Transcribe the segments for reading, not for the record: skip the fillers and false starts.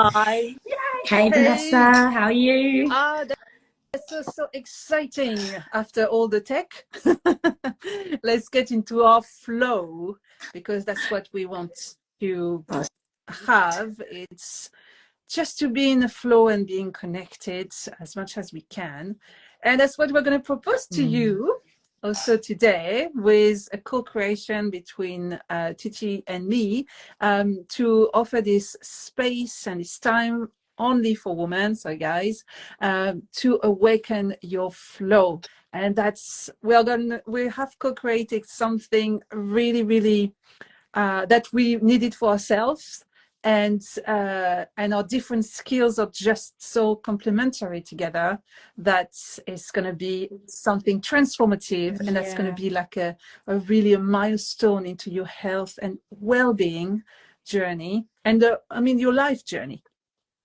Hi. Hey Hey. Vanessa, how are you? That's so exciting after all the tech. Let's get into our flow because that's what we want to Oh, have. It's just to be in the flow and being connected as much as we can. And that's what we're going to propose to mm, you also today with a co-creation between Titi and me to offer this space and this time only for women, so guys, to awaken your flow. And that's, we have co-created something really, really that we needed for ourselves, and our different skills are just so complementary together that it's going to be something transformative, and that's going to yeah, be like a milestone into your health and well-being journey, and your life journey.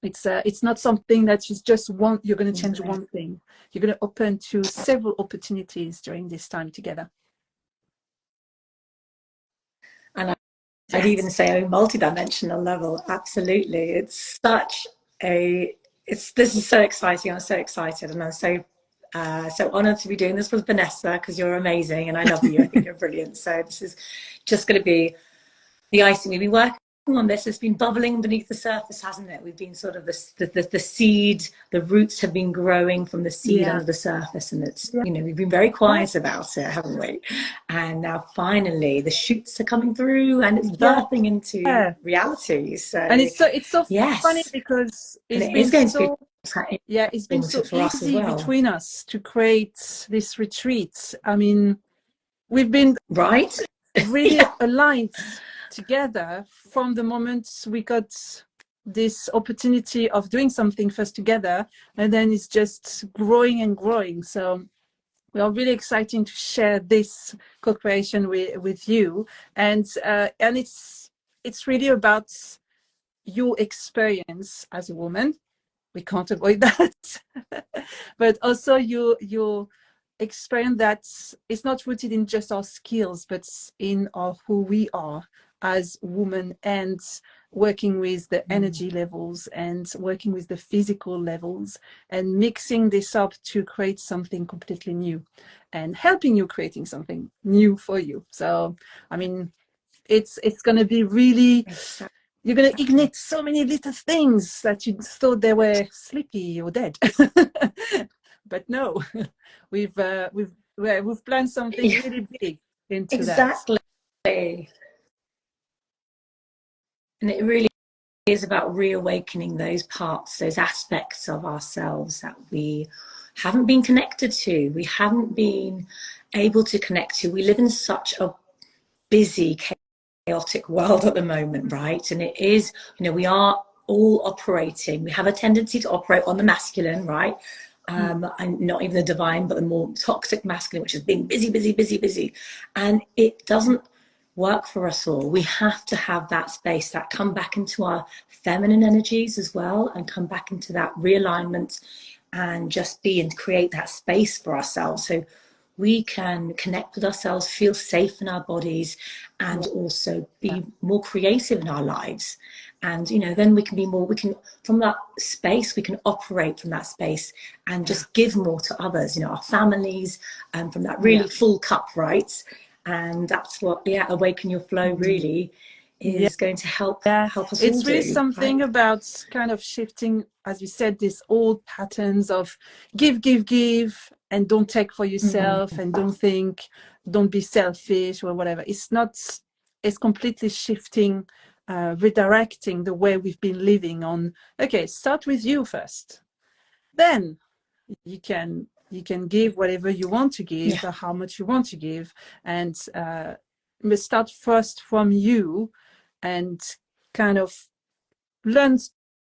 It's not something that is just one. You're going to change right. one thing. You're going to open to several opportunities during this time together. And I'd even Yes. say a multi-dimensional level. Absolutely, it's such a. It's this is so exciting. I'm so excited, and I'm so honored to be doing this with Vanessa because you're amazing, and I love you. I think you're brilliant. So this is just going to be the icing. We've been working on this. It's been bubbling beneath the surface, hasn't it? We've been sort of the seed, the roots have been growing from the seed Yeah. under the surface, and it's, Yeah. we've been very quiet about it, haven't we? And now finally the shoots are coming through and it's Yeah. birthing into reality. And So it's so funny yes, because and it is going to be it's been so informative for us as easy well, between us to create this retreat. I mean, we've been right? really Yeah, aligned together from the moment we got this opportunity of doing something first together, and then it's just growing and growing. So we are really excited to share this co-creation with you, and it's really about your experience as a woman. We can't avoid that. But also your experience that is not rooted in just our skills, but in our who we are as women, and working with the energy levels and working with the physical levels, and mixing this up to create something completely new, and helping you creating something new for you. So I mean, it's going to be really, you're going to exactly. ignite so many little things that you thought they were sleepy or dead. But no, we've planned something Yeah, really big into that. exactly. And it really is about reawakening those parts, those aspects of ourselves that we haven't been connected to, we haven't been able to connect to. We live in such a busy, chaotic world at the moment, right? And it is, we are all operating. We have a tendency to operate on the masculine, right? Mm. And not even the divine, but the more toxic masculine, which is being busy, busy, busy, busy. And it doesn't work for us all. We have to have that space, that come back into our feminine energies as well, and come back into that realignment and just be and create that space for ourselves. So we can connect with ourselves, feel safe in our bodies, and also Yeah. be more creative in our lives. And then we can be more, we can, from that space, we can operate from that space and Yeah. just give more to others, our families, and from that Yeah. really full cup, right? And that's what, yeah, awaken your flow really Yeah. is going to Yeah, help us all it's really do, something right? about kind of shifting, as you said, these old patterns of give, give, give, and don't take for yourself, and don't be selfish or whatever. It's not, it's completely shifting, redirecting the way we've been living on. Okay, start with you first. Then you can give whatever you want to give, Yeah. or how much you want to give, and start first from you, and kind of learn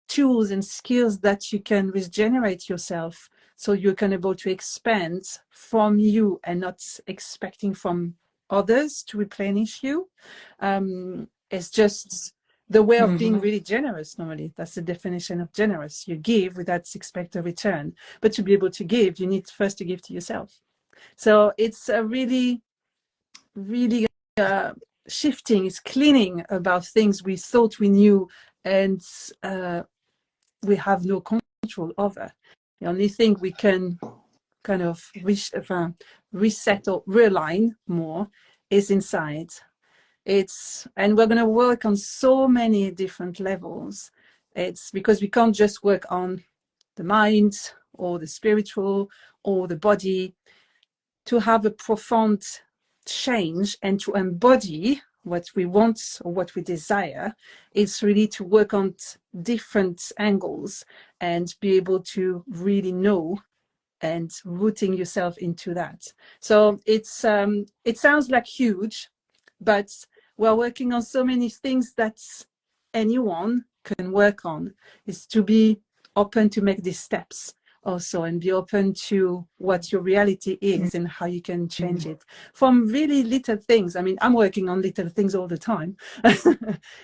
tools and skills that you can regenerate yourself, so you can able to expand from you and not expecting from others to replenish you. It's just the way of being Mm-hmm. really generous. Normally that's the definition of generous. You give without expect a return, but to be able to give, you need first to give to yourself. So it's a really, really shifting, is cleaning about things we thought we knew, and we have no control over. The only thing we can kind of reset or realign more is inside. And we're going to work on so many different levels. It's because we can't just work on the mind or the spiritual or the body. To have a profound change and to embody what we want or what we desire, it's really to work on different angles and be able to really know and rooting yourself into that. So it's it sounds like huge, but we're working on so many things that anyone can work on. Is to be open to make these steps also, and be open to what your reality is and how you can change it from really little things. I mean, I'm working on little things all the time.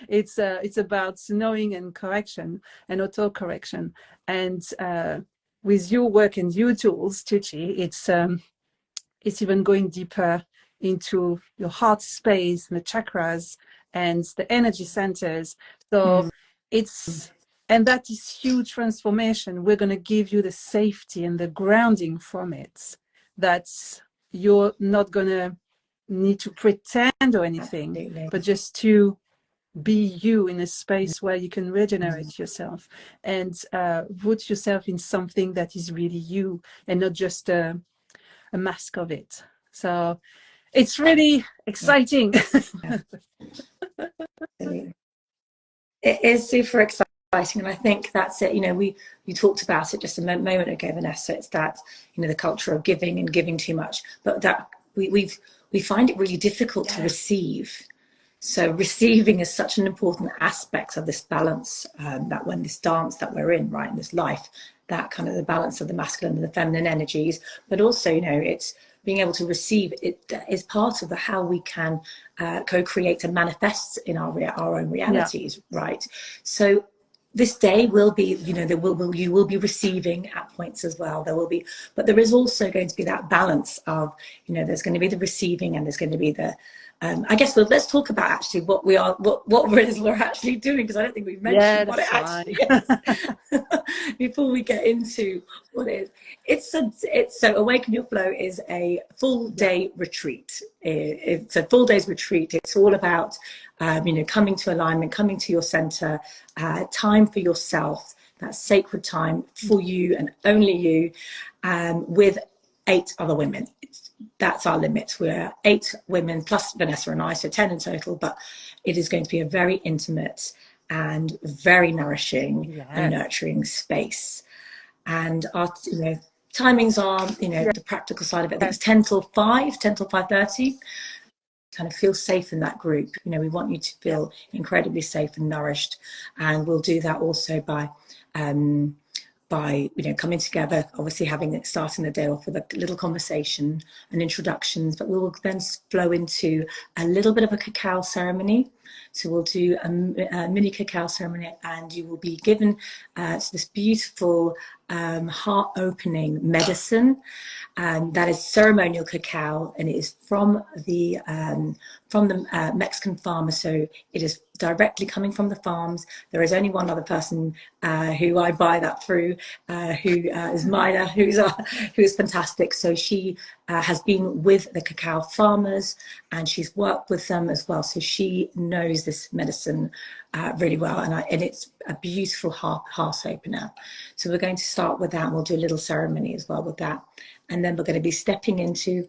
It's about knowing and correction and auto correction. And with your work and your tools, Tucci, it's even going deeper into your heart space and the chakras and the energy centers. So and that is huge transformation. We're going to give you the safety and the grounding from it, that you're not going to need to pretend or anything. Absolutely. But just to be you in a space where you can regenerate yourself and root yourself in something that is really you and not just a mask of it. So it's really exciting. Yeah. It is super exciting, and I think that's it. You know, you talked about it just a moment ago, Vanessa. It's that, you know, the culture of giving and giving too much, but that we find it really difficult to receive. So receiving is such an important aspect of this balance, that when this dance that we're in, right, in this life, that kind of the balance of the masculine and the feminine energies, but also, you know, it's being able to receive it is part of the how we can co-create and manifest in our own realities, right? So this day will be, you know, you will be receiving at points as well. There will be, but there is also going to be that balance of, you know, there's going to be the receiving and there's going to be the I guess let's talk about actually what it is we're actually doing, because I don't think we've mentioned what it actually is before we get into what it is. It's so Awaken Your Flow is a full day retreat. It's a full day's retreat. It's all about you know, coming to alignment, coming to your center, time for yourself, that sacred time for you and only you, with 8 other women. That's our limit. We're 8 women plus Vanessa and I, so 10 in total, but it is going to be a very intimate and very nourishing and nurturing space. And our, you know, timings are, you know, the practical side of it. I think it's 10 till 5, 10 till 5:30. Kind of feel safe in that group. You know, we want you to feel incredibly safe and nourished. And we'll do that also by you know, coming together, obviously starting the day off with a little conversation and introductions, but we will then flow into a little bit of a cacao ceremony. So we'll do a mini cacao ceremony, and you will be given this beautiful heart opening medicine, that is ceremonial cacao, and it is from the Mexican farmers. So it is directly coming from the farms. There is only one other person who I buy that through, who is Maida, who is fantastic. So she has been with the cacao farmers and she's worked with them as well. So she knows this medicine really well, and it's a beautiful heart opener. So we're going to start with that, and we'll do a little ceremony as well with that. And then we're going to be stepping into,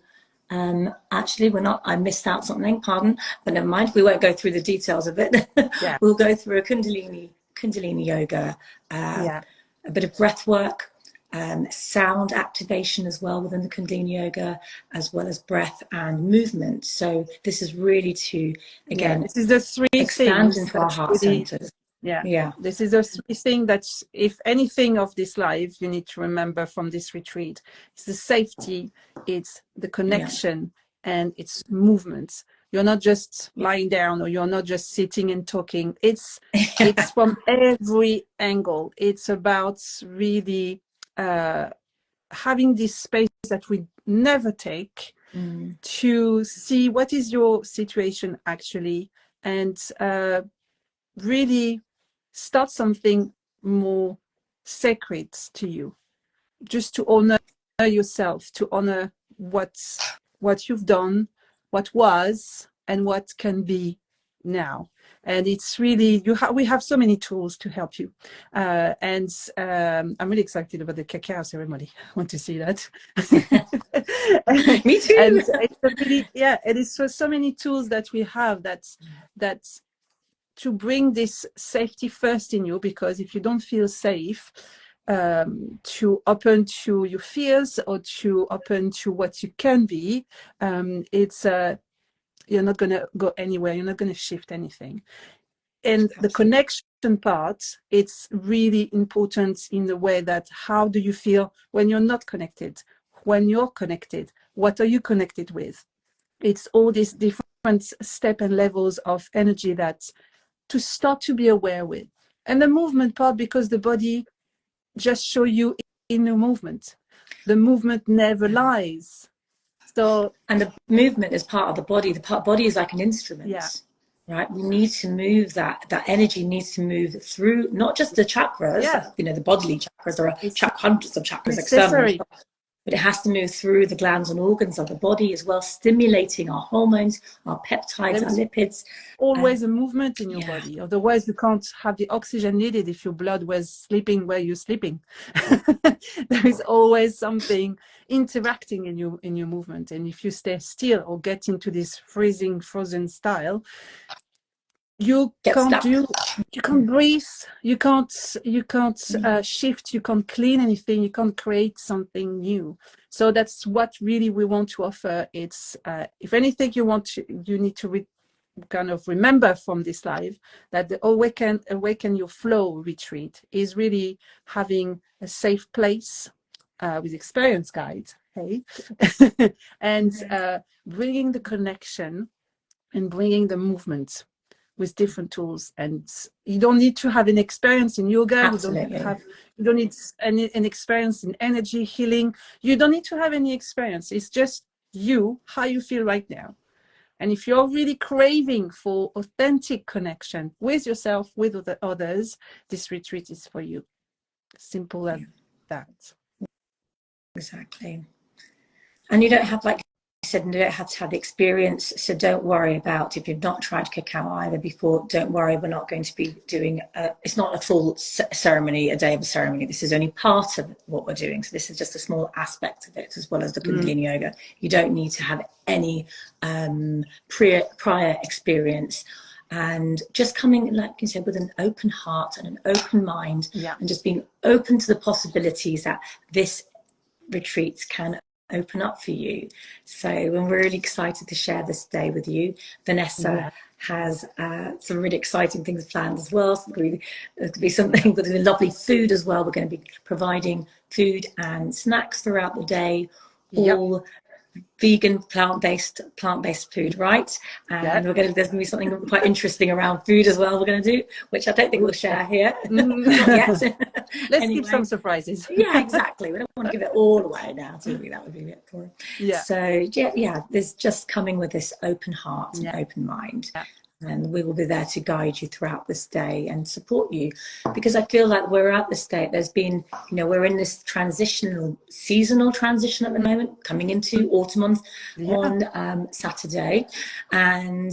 actually I missed out something, pardon, but never mind, we won't go through the details of it. We'll go through a Kundalini yoga, a bit of breath work, sound activation as well within the Kundalini yoga, as well as breath and movement. So this is really to, again, this is the 3 expand things into our heart centers. This is the 3 things that, if anything of this life you need to remember from this retreat, it's the safety, it's the connection, and it's movement. You're not just lying down, or you're not just sitting and talking. It's from every angle. It's about really having this space that we never take, to see what is your situation actually, and really start something more sacred to you, just to honor yourself, to honor what you've done, what was, and what can be now. And it's really, we have so many tools to help you. And I'm really excited about the cacao ceremony. I want to see that. Me too. And it's really, yeah, it is so many tools that we have that's to bring this safety first in you, because if you don't feel safe to open to your fears or to open to what you can be, it's you're not going to go anywhere. You're not going to shift anything. And the connection part, it's really important in the way that how do you feel when you're not connected? When you're connected, what are you connected with? It's all these different steps and levels of energy that to start to be aware with. And the movement part, because the body just show you in the movement. The movement never lies. So, and the movement is part of the body. The body is like an instrument. Yeah. Right, we need to move that energy needs to move through not just the chakras, Yeah. you know, the bodily chakras. There are hundreds of chakras necessary. externally, but it has to move through the glands and organs of the body as well, stimulating our hormones, our peptides, our lipids. Always a movement in your body. Otherwise, you can't have the oxygen needed if your blood was sleeping where you're sleeping. There is always something interacting in your movement. And if you stay still or get into this frozen style, you can't breathe, you can't shift, you can't clean anything, you can't create something new. So that's what really we want to offer. It's if anything you need to kind of remember from this live, that the Awaken Your Flow retreat is really having a safe place with experience guides, hey, and bringing the connection and bringing the movement with different tools. And you don't need to have an experience in yoga. Absolutely. You don't need an experience in energy healing. You don't need to have any experience. It's just how you feel right now. And if you're really craving for authentic connection with yourself, with others, this retreat is for you. Simple as that. Exactly. And you don't have, like you said, you don't have to have the experience. So don't worry about, if you've not tried cacao either before, don't worry. We're not going to be doing, it's not a full ceremony, a day of a ceremony. This is only part of what we're doing. So this is just a small aspect of it, as well as the Kundalini yoga. You don't need to have any prior experience. And just coming, like you said, with an open heart and an open mind, and just being open to the possibilities that this retreat can open up for you. So we're really excited to share this day with you. Vanessa has some really exciting things planned as well. So there's going to be something with lovely food as well. We're going to be providing food and snacks throughout the day, all vegan, plant-based food, right? And there's going to be something quite interesting around food as well we're going to do, which I don't think we'll share here. Not yet. Let's keep some surprises. Yeah, exactly. We don't want to give it all away now, do we? That would be a bit boring. So there's just coming with this open heart and open mind. And we will be there to guide you throughout this day and support you, because I feel like we're at the state, there's been, we're in this seasonal transition at the moment, coming into autumn on Saturday. And,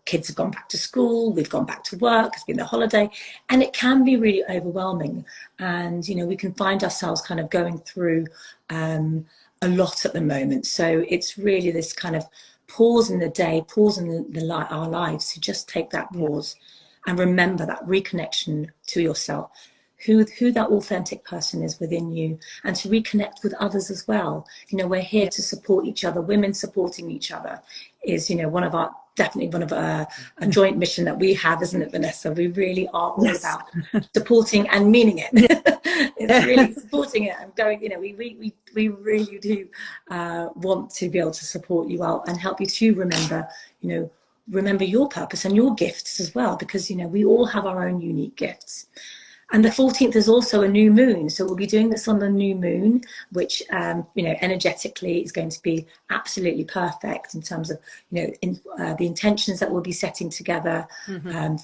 kids have gone back to school, we've gone back to work, it's been the holiday, and it can be really overwhelming. And, we can find ourselves kind of going through a lot at the moment. So it's really this kind of pause in the day, pause in our lives, to just take that pause and remember that reconnection to yourself, who that authentic person is within you, and to reconnect with others as well. We're here to support each other. Women supporting each other is, definitely one of a joint mission that we have, isn't it, Vanessa? We really are all about supporting and meaning it. It's really supporting it and going, we really do want to be able to support you well and help you to remember your purpose and your gifts as well, because we all have our own unique gifts. And the 14th is also a new moon. So we'll be doing this on the new moon, which, energetically is going to be absolutely perfect in terms of, the intentions that we'll be setting together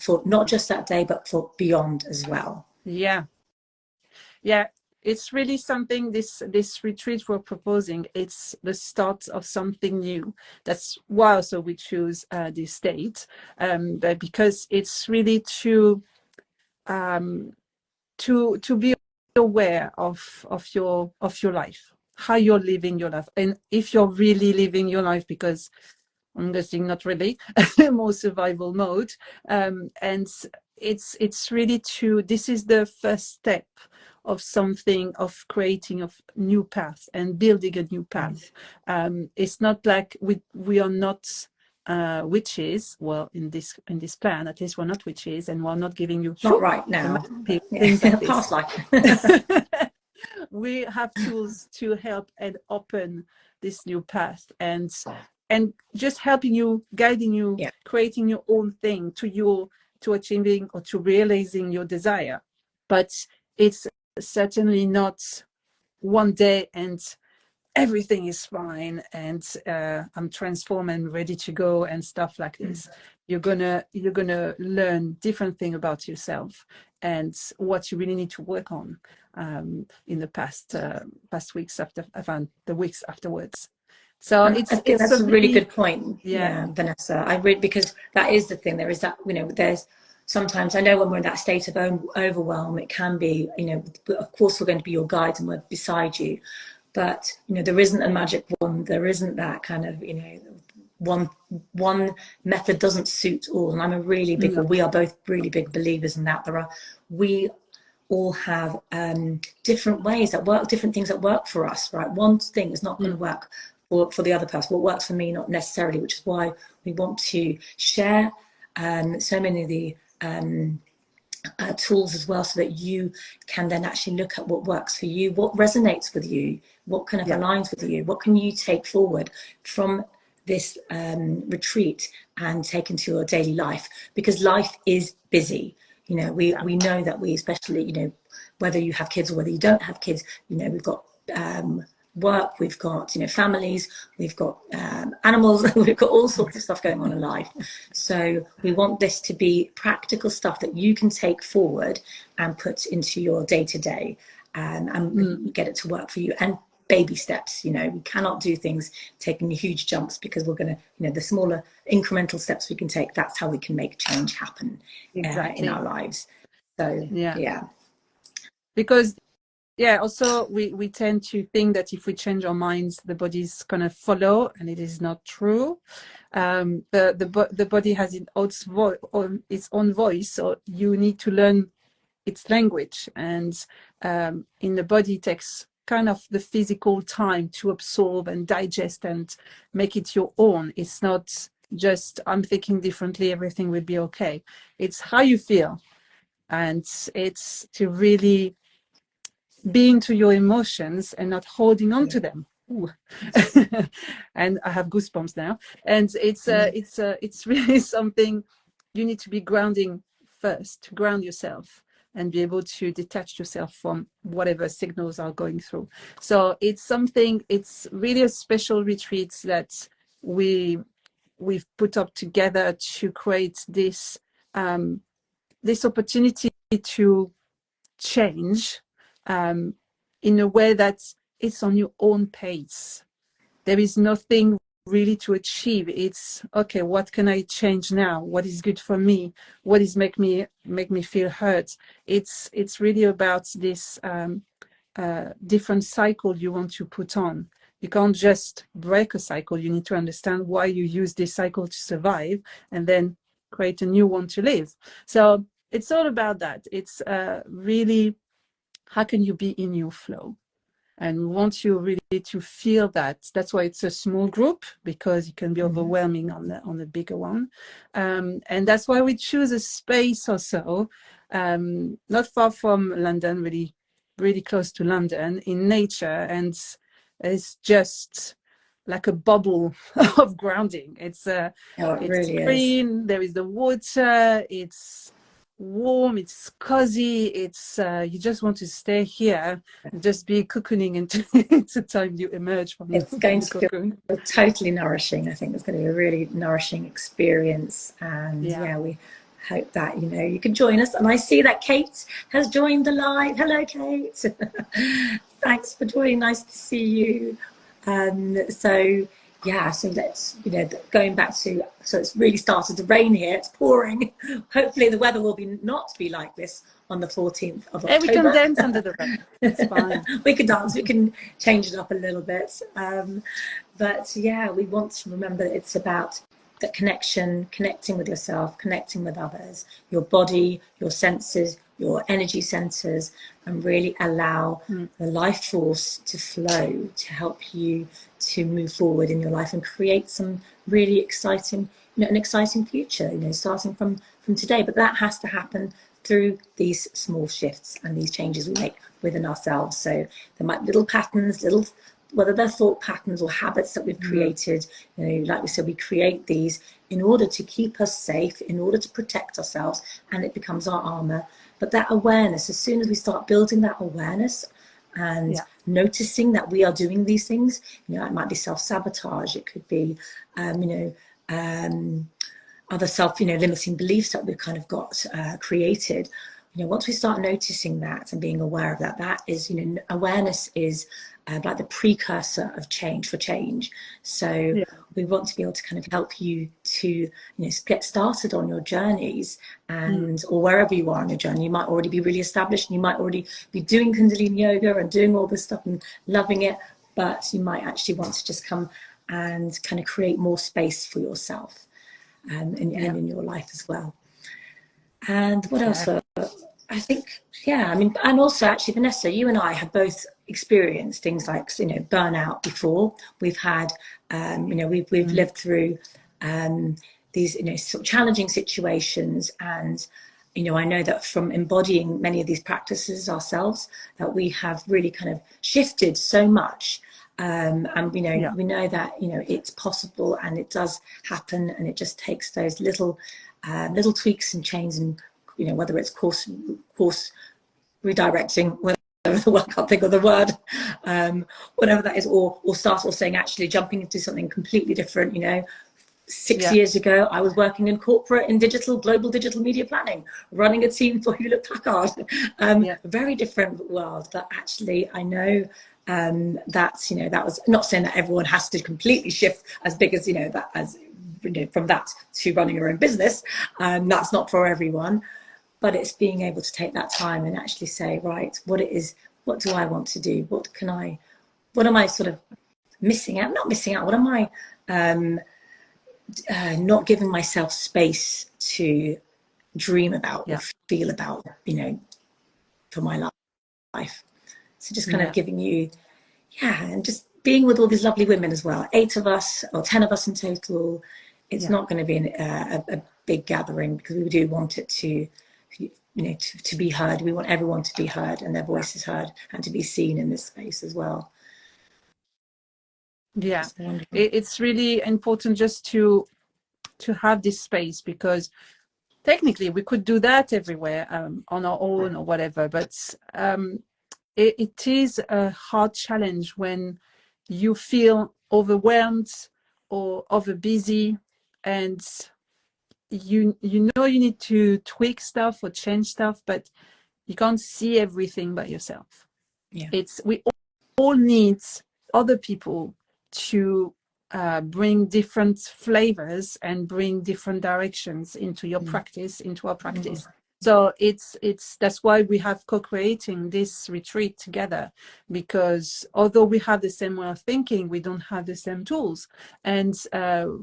for not just that day, but for beyond as well. Yeah. Yeah, it's really something, this retreat we're proposing, it's the start of something new. That's why also we choose this date, but because it's really to be aware of your life, how you're living your life, and if you're really living your life, because I'm guessing not really, more survival mode. And it's really this is the first step of something, of creating a new path and building a new path. It's not like we are not witches. Well, in this plan, at least we're not witches, and we're not giving you Not right now, but yeah, things in like the this. past life. We have tools to help and open this new path, and just helping you, guiding you, Yeah, creating your own thing to achieving or to realizing your desire. But it's certainly not one day and everything is fine and I'm transformed and ready to go and stuff like this. You're gonna learn different thing about yourself and what you really need to work on in the past weeks after, the weeks afterwards. So and I think it's a that's a really really, good point. yeah, Yeah, Vanessa. I really, because that is the thing. There is that, there's sometimes, I know when we're in that state of overwhelm, it can be, of course we're going to be your guides and we're beside you, but there isn't a magic wand. There isn't that kind of one method doesn't suit all. And I'm a really big, no, well, we are both really big believers in that. We all have different ways that work, different things that work for us, right? One thing is not going to work for the other person. What works for me, not necessarily, which is why we want to share so many of the tools as well, so that you can then actually look at what works for you, what resonates with you, what kind of yeah, aligns with you, what can you take forward from this retreat and take into your daily life, because life is busy. yeah, We know that, we especially, whether you have kids or whether you don't have kids, we've got work, we've got families, we've got animals, we've got all sorts of stuff going on in life. So we want this to be practical stuff that you can take forward and put into your day-to-day, and get it to work for you. And baby steps, we cannot do things taking huge jumps, because we're going to, the smaller incremental steps we can take, that's how we can make change happen in exactly, our lives. So yeah, yeah. because yeah, also we tend to think that if we change our minds, the body's gonna follow, and it is not true. The body has its own voice, so you need to learn its language, and in the body it takes kind of the physical time to absorb and digest and make it your own. It's not just I'm thinking differently, everything will be okay. It's how you feel, and it's to really being to your emotions and not holding on to them. Ooh. And I have goosebumps now. And it's really something you need to be grounding first, to ground yourself and be able to detach yourself from whatever signals are going through. So it's really a special retreat that we've put up together to create this opportunity to change in a way that it's on your own pace. There is nothing really to achieve. It's okay, what can I change now? What is good for me? What is make me feel hurt? It's really about this different cycle you want to put on. You can't just break a cycle. You need to understand why you use this cycle to survive, and then create a new one to live. So it's all about that. It's really, how can you be in your flow? And we want you really to feel that. That's why it's a small group, because it can be overwhelming on the bigger one. And that's why we choose a space or so, not far from London, really, really close to London, in nature. And it's just like a bubble of grounding. It's Oh, it it's really is. green, there is the water, it's warm, it's cozy, it's you just want to stay here and just be cocooning until the time you emerge from It's from going the to feel cocoon. totally nourishing. I think it's going to be a really nourishing experience. And Yeah, yeah, we hope that you can join us. And I see that Kate has joined the live. Hello, Kate. Thanks for joining. Nice to see you. So yeah, so let's going back to, so it's really started to rain here. It's pouring. Hopefully the weather will not be like this on the 14th of Hey, we can October. dance under the rain. It's fine. We can dance. We can change it up a little bit. But yeah, we want to remember that it's about that connection, connecting with yourself, connecting with others, your body, your senses, your energy centers, and really allow the life force to flow to help you to move forward in your life and create some really exciting, an exciting future, starting from today. But that has to happen through these small shifts and these changes we make within ourselves. So there might be little patterns, whether they're thought patterns or habits that we've created, like we said, we create these in order to keep us safe, in order to protect ourselves, and it becomes our armor. But that awareness, as soon as we start building that awareness and noticing that we are doing these things, it might be self-sabotage, it could be, other limiting beliefs that we've kind of got created. Once we start noticing that and being aware of that, that is, awareness is like the precursor of change. So we want to be able to kind of help you to, get started on your journeys, and or wherever you are on your journey. You might already be really established, and you might already be doing Kundalini yoga and doing all this stuff and loving it, but you might actually want to just come and kind of create more space for yourself and in your life as well. And what else? I think, and also actually, Vanessa, you and I have both experienced things like, burnout before. We've had, we've lived through these, sort of challenging situations. And, I know that from embodying many of these practices ourselves, that we have really kind of shifted so much. And we know that it's possible, and it does happen, and it just takes those little tweaks and changes, and whether it's course redirecting, whether I can't think of the word, whatever that is, or saying, actually jumping into something completely different. 6 years ago, I was working in corporate, in global digital media planning, running a team for Hewlett Packard. A very different world, but actually I know that was not saying that everyone has to completely shift as big as from that to running your own business. That's not for everyone, but it's being able to take that time and actually say, right, what do I want to do? What am I sort of missing out? Not missing out. What am I not giving myself space to dream about or feel about, for my life. So just kind of giving you, and just being with all these lovely women as well. 8 of us or 10 of us in total. It's not going to be a big gathering, because we do want it to, to be heard. We want everyone to be heard and their voices heard, and to be seen in this space as well. Yeah, it's really important just to have this space, because technically we could do that everywhere on our own or whatever, but it is a hard challenge when you feel overwhelmed or over busy, and you need to tweak stuff or change stuff, but you can't see everything by yourself. We all need other people to bring different flavors and bring different directions into your practice, into our practice. So that's why we have co-creating this retreat together, because although we have the same way of thinking, we don't have the same tools, and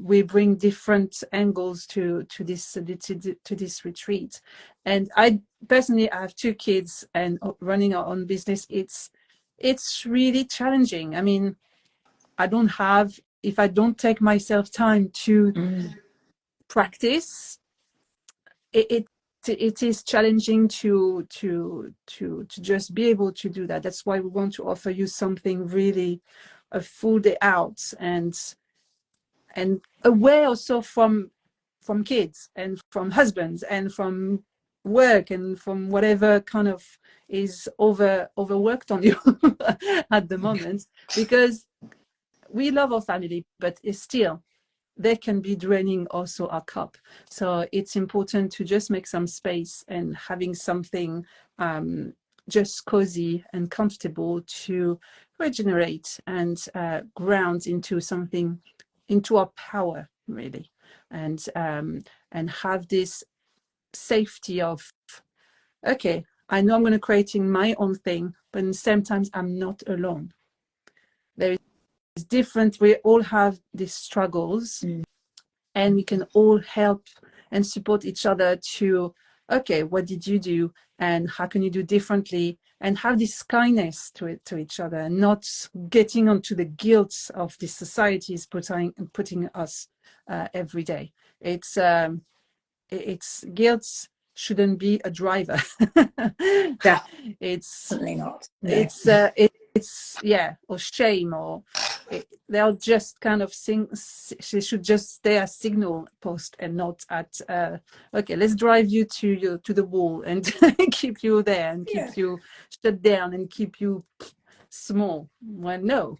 we bring different angles to this retreat. And I personally, I have 2 kids, and running our own business, it's really challenging. I mean, if I don't take myself time to practice, it is challenging to just be able to do that. That's why we want to offer you something really a full day out, and away also from kids and from husbands and from work and from whatever kind of is overworked on you at the moment, because we love our family, but it's still they can be draining also our cup. So it's important to just make some space and having something just cozy and comfortable to regenerate and ground into something, into our power, really, and have this safety of, okay, I know I'm going to creating my own thing, but at the same time, I'm not alone. There is different. We all have these struggles, and we can all help and support each other to, okay, what did you do, and how can you do differently, and have this kindness to each other, and not getting onto the guilt of this society is putting us every day. It's guilt shouldn't be a driver. Definitely not. No. It's yeah, or shame, or they'll just kind of she should just stay as signal post and not at okay, let's drive you to the wall and keep you there and keep you shut down and keep you small. Well, no,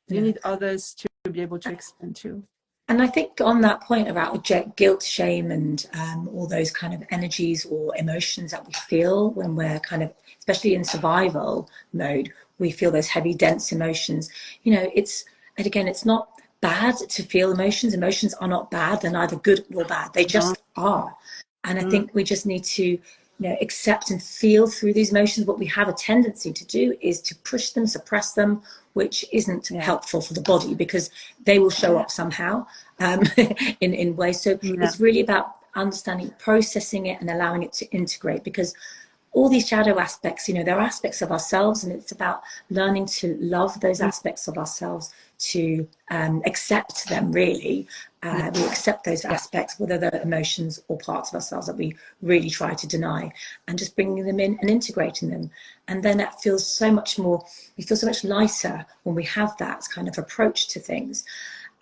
you need others to be able to expand to. And I think on that point about guilt, shame, and all those kind of energies or emotions that we feel when we're kind of, especially in survival mode, we feel those heavy, dense emotions. You know, and again, it's not bad to feel emotions. Emotions are not bad. They're neither good nor bad. They just are. And I think we just need to, accept and feel through these emotions. What we have a tendency to do is to push them, suppress them, which isn't helpful for the body, because they will show up somehow in ways. So it's really about understanding, processing it, and allowing it to integrate, because all these shadow aspects, they're aspects of ourselves, and it's about learning to love those aspects of ourselves, to accept them, really. We accept those aspects, whether they're emotions or parts of ourselves that we really try to deny, and just bringing them in and integrating them. And then that feels so much more, we feel so much lighter when we have that kind of approach to things.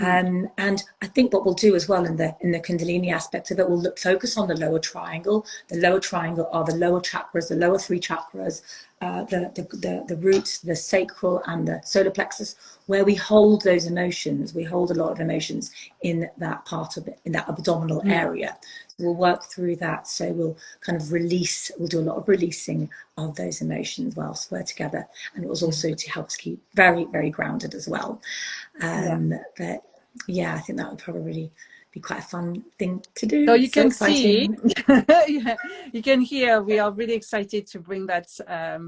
And I think what we'll do as well in the Kundalini aspect of it, we'll focus on the lower triangle. The lower triangle are the lower chakras, the lower three chakras, the roots, the sacral, and the solar plexus, where we hold those emotions. We hold a lot of emotions in that part of it, in that abdominal area. So we'll work through that. So we'll kind of release. We'll do a lot of releasing of those emotions whilst we're together, and it was also to help us keep very, very grounded as well. But yeah, I think that would probably be quite a fun thing to do. So you can exciting. See, you can hear, we are really excited to bring that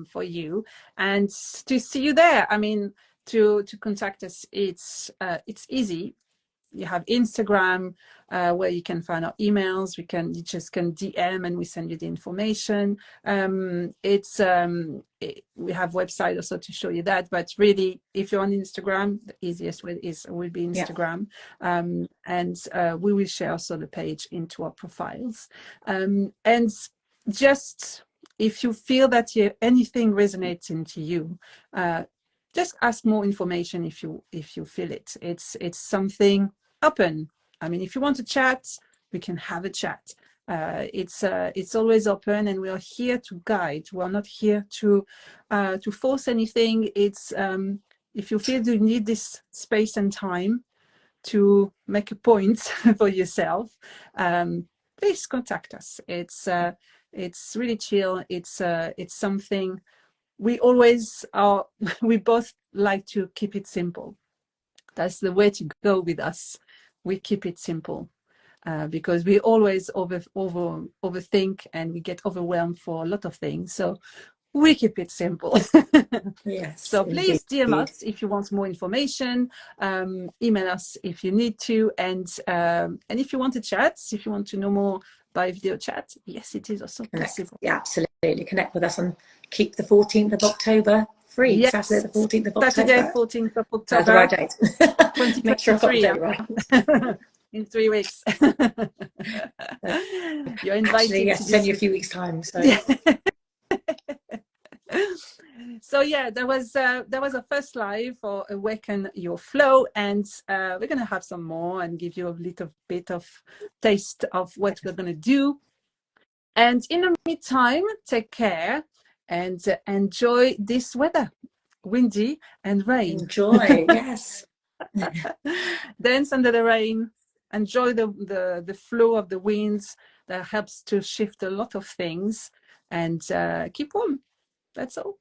for you and to see you there. I mean, to contact us, it's easy. You have Instagram where you can find our emails. You just can DM and we send you the information. We have website also to show you that. But really, if you're on Instagram, the easiest way will be Instagram, and we will share also the page into our profiles. And just if you feel that anything resonates into you, just ask more information if you feel it. It's something open. I mean, if you want to chat, we can have a chat. It's always open, and we are here to guide. We are not here to force anything. It's if you feel you need this space and time to make a point for yourself, please contact us. It's really chill. It's something we always are. We both like to keep it simple. That's the way to go with us. We keep it simple because we always overthink and we get overwhelmed for a lot of things. So we keep it simple. Yes. So please DM us if you want more information. Email us if you need to, and if you want to chat, if you want to know more by video chat, yes, it is also possible. Yeah, absolutely. Connect with us and keep the 14th of October free. Yes. Saturday, the 14th of October. Saturday, 14th of October. That's the right date. 2023. Make sure I've got the date right. In 3 weeks. You're invited. Actually, yes, it's only a few weeks' time. So. So yeah, that was a first live for Awaken Your Flow, and we're gonna have some more and give you a little bit of taste of what we're gonna do. And in the meantime, take care and enjoy this weather, windy and rain. Enjoy, yes. Dance under the rain. enjoy the flow of the winds that helps to shift a lot of things, and keep warm. That's all.